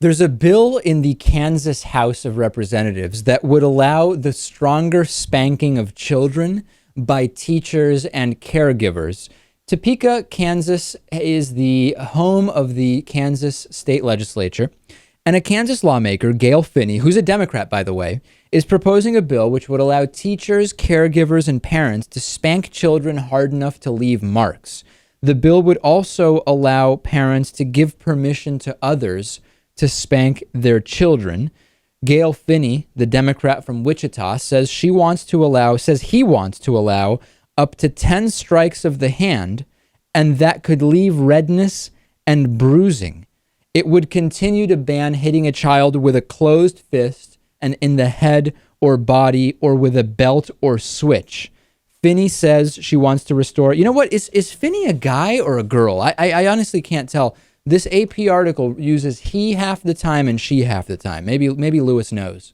There's a bill in the Kansas House of Representatives that would allow the stronger spanking of children by teachers and caregivers. Topeka, Kansas is the home of the Kansas state legislature. And a Kansas lawmaker, Gail Finney, who's a Democrat, by the way, is proposing a bill which would allow teachers, caregivers, and parents to spank children hard enough to leave marks. The bill would also allow parents to give permission to others to spank their children. Gail Finney, the Democrat from Wichita, says he wants to allow up to 10 strikes of the hand, and that could leave redness and bruising. It would continue to ban hitting a child with a closed fist and in the head or body or with a belt or switch. Finney says she wants to restore. You know what? Is Finney a guy or a girl? I honestly can't tell. This AP article uses he half the time and she half the time. Maybe Lewis knows.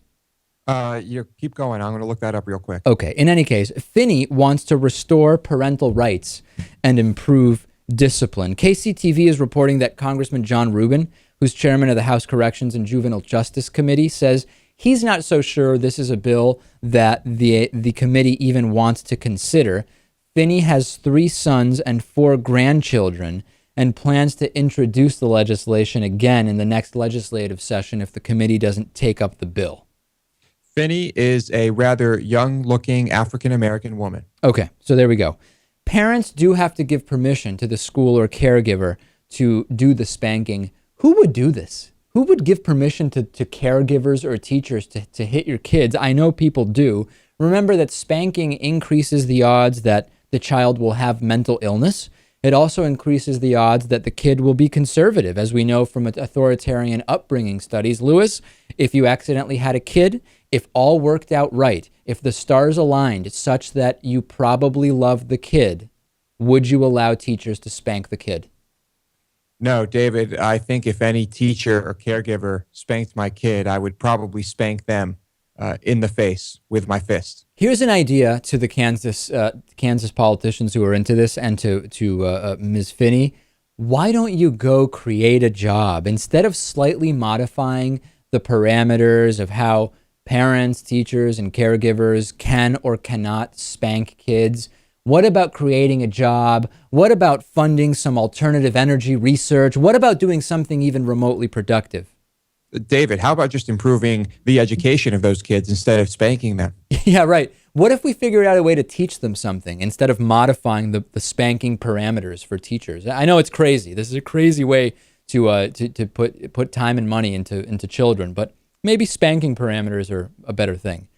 You keep going. I'm going to look that up real quick. Okay. In any case, Finney wants to restore parental rights and improve discipline. KCTV is reporting that Congressman John Rubin, who's chairman of the House Corrections and Juvenile Justice Committee, says he's not so sure this is a bill that the committee even wants to consider. Finney has 3 sons and 4 grandchildren and plans to introduce the legislation again in the next legislative session if the committee doesn't take up the bill. Finney is a rather young-looking African-American woman. Okay, so there we go. Parents do have to give permission to the school or caregiver to do the spanking. Who would do this? Who would give permission to caregivers or teachers to hit your kids? I know people do. Remember that spanking increases the odds that the child will have mental illness. It also increases the odds that the kid will be conservative, as we know from authoritarian upbringing studies. Lewis, if you accidentally had a kid, if all worked out right, if the stars aligned such that you probably loved the kid, would you allow teachers to spank the kid? No, David, I think if any teacher or caregiver spanked my kid, I would probably spank them in the face with my fist. Here's an idea to the Kansas politicians who are into this and to Ms. Finney. Why don't you go create a job instead of slightly modifying the parameters of how parents, teachers, and caregivers can or cannot spank kids? What about creating a job? What about funding some alternative energy research? What about doing something even remotely productive? David, how about just improving the education of those kids instead of spanking them? Yeah, right. What if we figured out a way to teach them something instead of modifying the spanking parameters for teachers? I know it's crazy. This is a crazy way to put time and money into children, but maybe spanking parameters are a better thing.